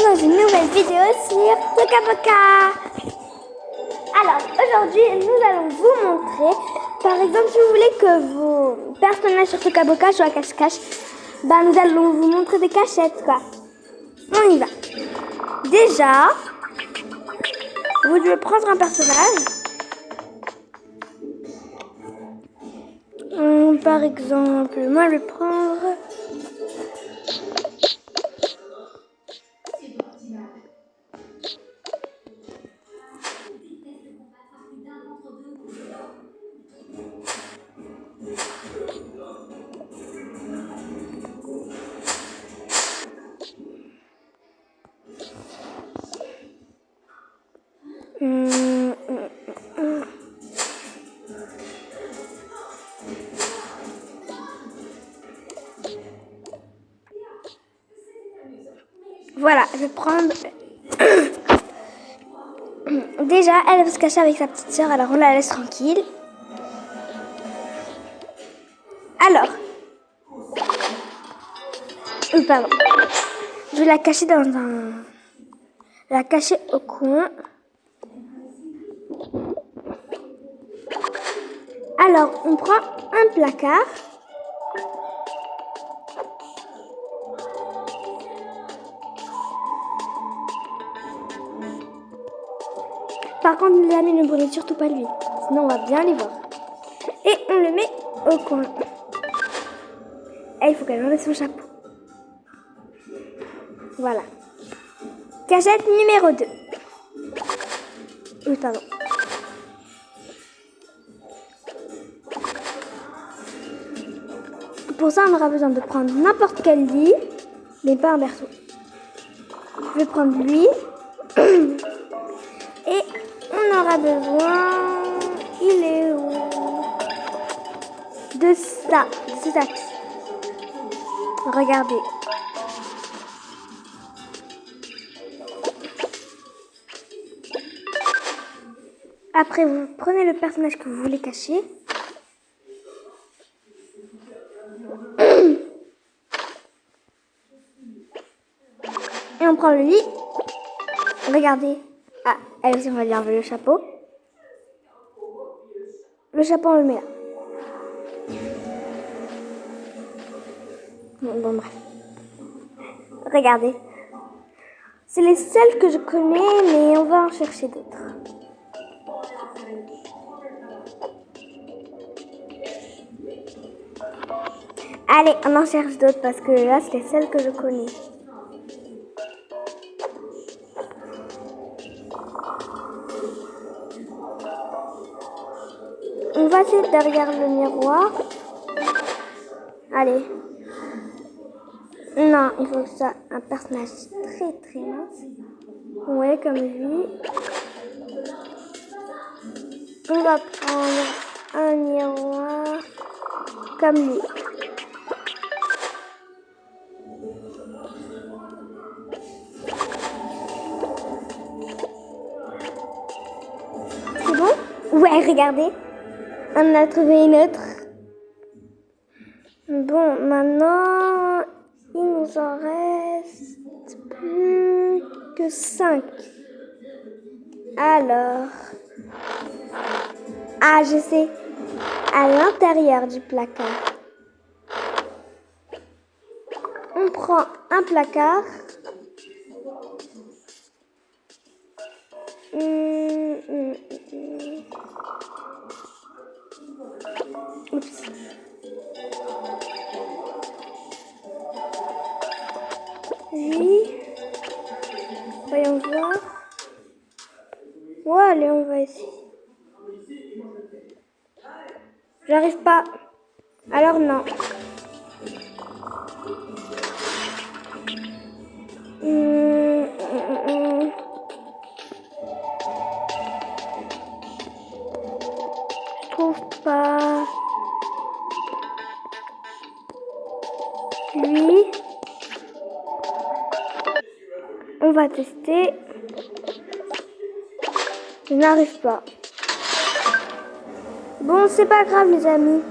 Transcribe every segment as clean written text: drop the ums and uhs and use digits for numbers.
dans une nouvelle vidéo sur Toca Boca. Alors aujourd'hui nous allons vous montrer, par exemple si vous voulez que vos personnages sur Toca Boca soient cache-cache, nous allons vous montrer des cachettes quoi. On y va. Déjà, vous devez prendre un personnage. Par exemple, moi je vais prendre... Voilà, je vais prendre... Déjà, elle va se cacher avec sa petite sœur, alors on la laisse tranquille. Alors... pardon. Je vais la cacher dans un... La cacher au coin. Alors, on prend un placard. Par contre, les amis, ne brûlez surtout pas lui. Sinon, on va bien les voir. Et on le met au coin. Et il faut qu'elle enlève son chapeau. Voilà. Cachette numéro 2. Oui, pardon. Pour ça, on aura besoin de prendre n'importe quel lit, mais pas un berceau. Je vais prendre lui. Et on aura besoin... Il est où? De ça. De ce sac. Regardez. Après, vous prenez le personnage que vous voulez cacher. Et on prend le lit. Regardez. Ah, elle aussi, on va lui enlever le chapeau. Le chapeau, on le met là. Bon, bref. Regardez. C'est les seuls que je connais, mais on va en chercher d'autres. Allez, on en cherche d'autres parce que là, c'est les seuls que je connais. On va essayer derrière le miroir. Allez. Non, il faut que ce soit un personnage très mince. Ouais, comme lui. On va prendre un miroir comme lui. C'est bon? Ouais, regardez. On a trouvé une autre. Bon, maintenant, il nous en reste plus que 5. Alors, ah, je sais, à l'intérieur du placard, on prend un placard. Oups. Lui, voyons voir. Ouais, allez, on va essayer. J'arrive pas. Alors non. Je trouve pas. Lui. On va tester. Je n'arrive pas. Bon, c'est pas grave les amis.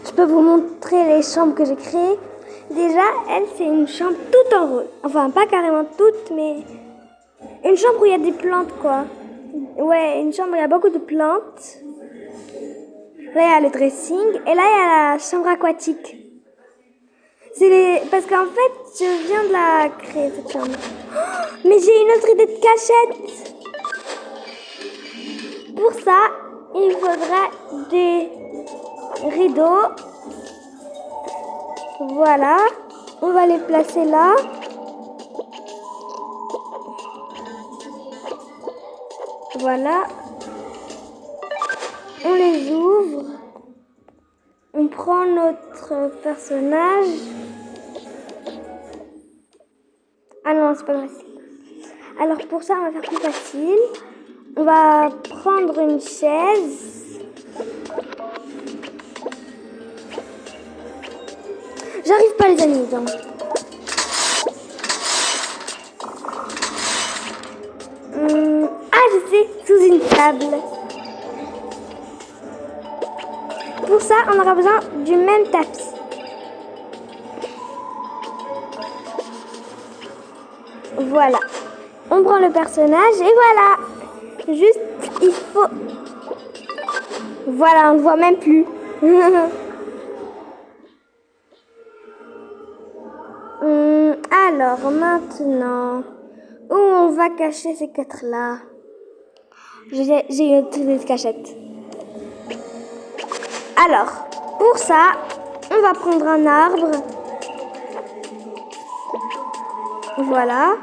Je peux vous montrer les chambres que j'ai créées. Déjà, elle, c'est une chambre toute en rose. Enfin, pas carrément toute, mais une chambre où il y a des plantes, quoi. Ouais, une chambre où il y a beaucoup de plantes. Là, il y a le dressing. Et là, il y a la chambre aquatique. Parce qu'en fait, je viens de la créer, cette chambre. Oh, mais j'ai une autre idée de cachette. Pour ça, il faudra des rideaux. Voilà. On va les placer là. Voilà. On les ouvre. On prend notre personnage. Ah non, c'est pas facile. Alors pour ça, on va faire plus facile. On va prendre une chaise. J'arrive pas les amis, donc. Ah, je sais, sous une table. Pour ça, on aura besoin du même tapis. Voilà. On prend le personnage et voilà. Juste, il faut... Voilà, on ne voit même plus. Alors, maintenant, où on va cacher ces quatre-là? J'ai une autre idée de cachette. Alors, pour ça, on va prendre un arbre. Voilà.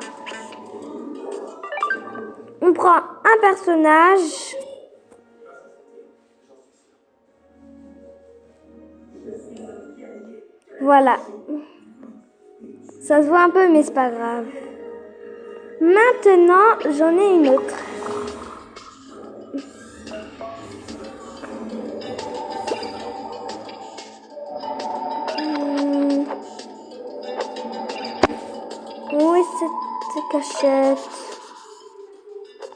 On prend un personnage. Voilà. Ça se voit un peu, mais c'est pas grave. Maintenant, j'en ai une autre. Où est cette cachette?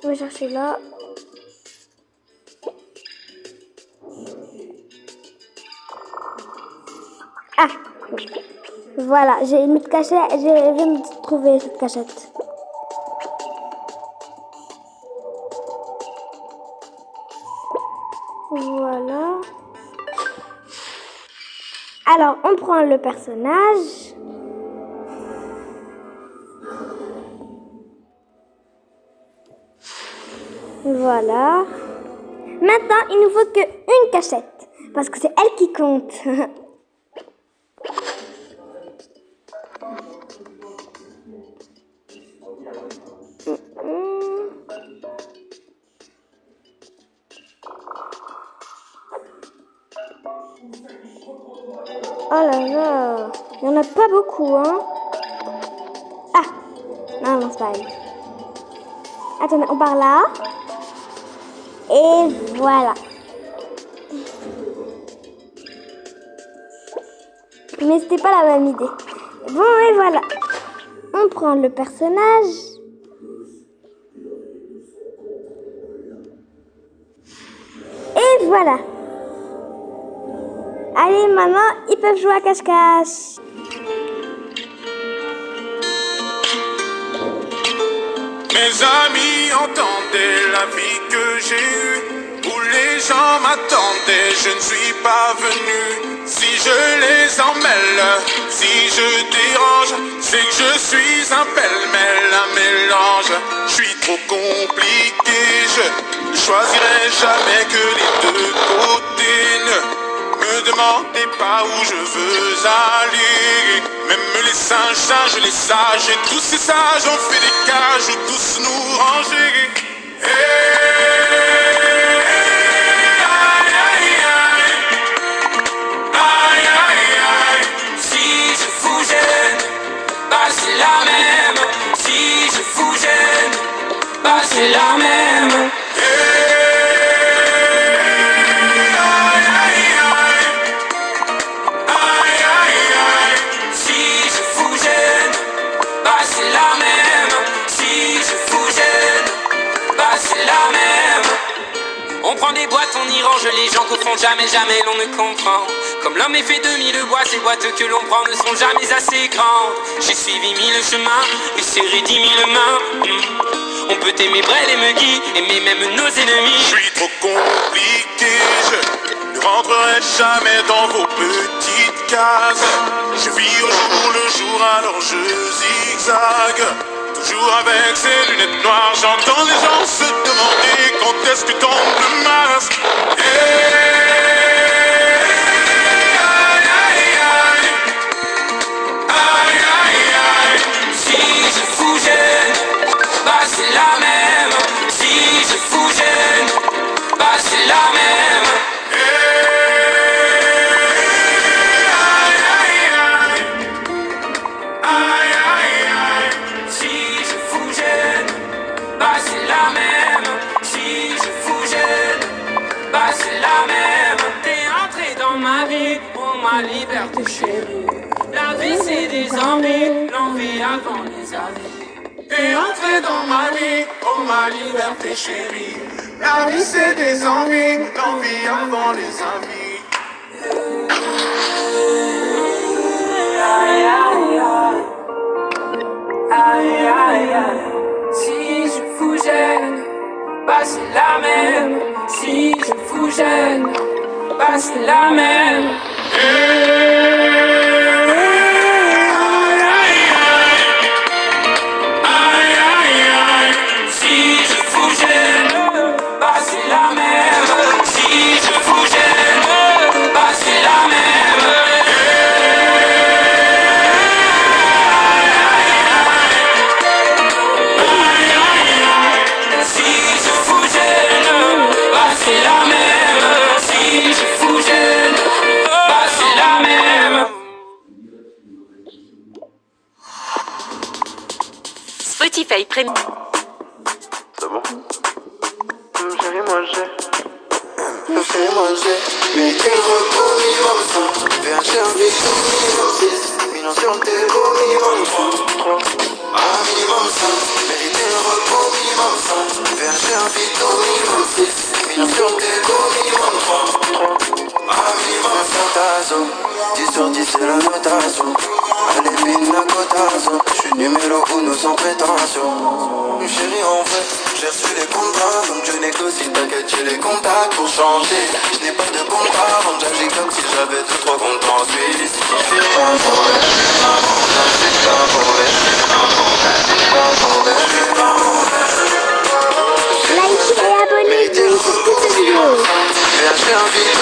On va chercher là. Ah! Voilà, j'ai une autre cachette. Je viens de trouver cette cachette. Voilà. Alors, on prend le personnage. Voilà. Maintenant, il nous faut qu'une cachette. Parce que c'est elle qui compte. Oh là là. Il n'y en a pas beaucoup, hein. Ah. Non, non, c'est pas elle. Attendez, on part là. Et voilà. Mais c'était pas la même idée. Bon, et voilà. On prend le personnage. Et voilà. Allez, maintenant, ils peuvent jouer à cache-cache. Mes amis entendaient la vie que j'ai eue, où les gens m'attendaient, je ne suis pas venu. Si je les emmêle, si je dérange, c'est que je suis un pêle-mêle, un mélange. Je suis trop compliqué, je choisirai jamais que les deux côtés. Ne me demandez pas où je veux aller. Même les singes, les sages, et tous ces sages ont fait des cages où tous nous ranger. Si je vous gêne, bah c'est la même. Si je vous gêne, bah c'est la même. On prend des boîtes, on y range les gens qu'au fond jamais, jamais l'on ne comprend. Comme l'homme est fait de mille boîtes, ces boîtes que l'on prend ne sont jamais assez grandes. J'ai suivi mille chemins et serré 10 000 mains. On peut aimer Brel et Megui, aimer même nos ennemis. Je suis trop compliqué, je ne rentrerai jamais dans vos petites cases. Je vis au jour le jour, alors je zigzague. Toujours avec ces lunettes noires, j'entends les gens se demander quand est-ce que tombe le masque. Si je fous jeune, bah c'est la même. Si je fous jeune, bah c'est la même. Si je fous jeune, bah c'est la même. Si je fous jeune, bah c'est la même. T'es entré dans ma vie pour ma liberté chérie. La vie c'est des envies, l'envie avant les avis. T'es entré dans ma vie, oh ma liberté chérie. La vie c'est des envies, l'envie avant les envies. Aïe aïe aïe, aïe aïe aïe. Si je fous jeune, bah c'est la même. Si je fous jeune, bah c'est la même. Si je fous jeune, bah c'est la même. Si je fous jeune, bah c'est la même. Si je fous jeune, bah c'est la même. Si je fous jeune, bah c'est la même. Spotify Premium. C'est bon? Chérie, moi chérie, moi j'ai mérité le repos minimum 5. Fais un service au minimum 6. Millions sur le déco minimum 3. Minimum 5. Mérité le repos minimum 5. Fais un service au minimum 6. Millions sur le déco minimum 3. Minimum 5 tazo. 10 sur 10 c'est la notation. Allez pina cotazo. J'suis numéro 1 sans prétention. Chérie en vrai, j'ai reçu les contrats. Donc je négocie, t'inquiète j'ai les contacts pour changer. Je n'ai pas de contrat, donc j'agis comme si j'avais 2-3 comptes en Suisse. Je suis pas mauvais, je suis pas mauvais, je suis pas mauvais, je suis pas mauvais, je suis pas mauvais, je suis pas mauvais. Likez et abonnez-vous sur cette vidéo. Viens, je fais un vide.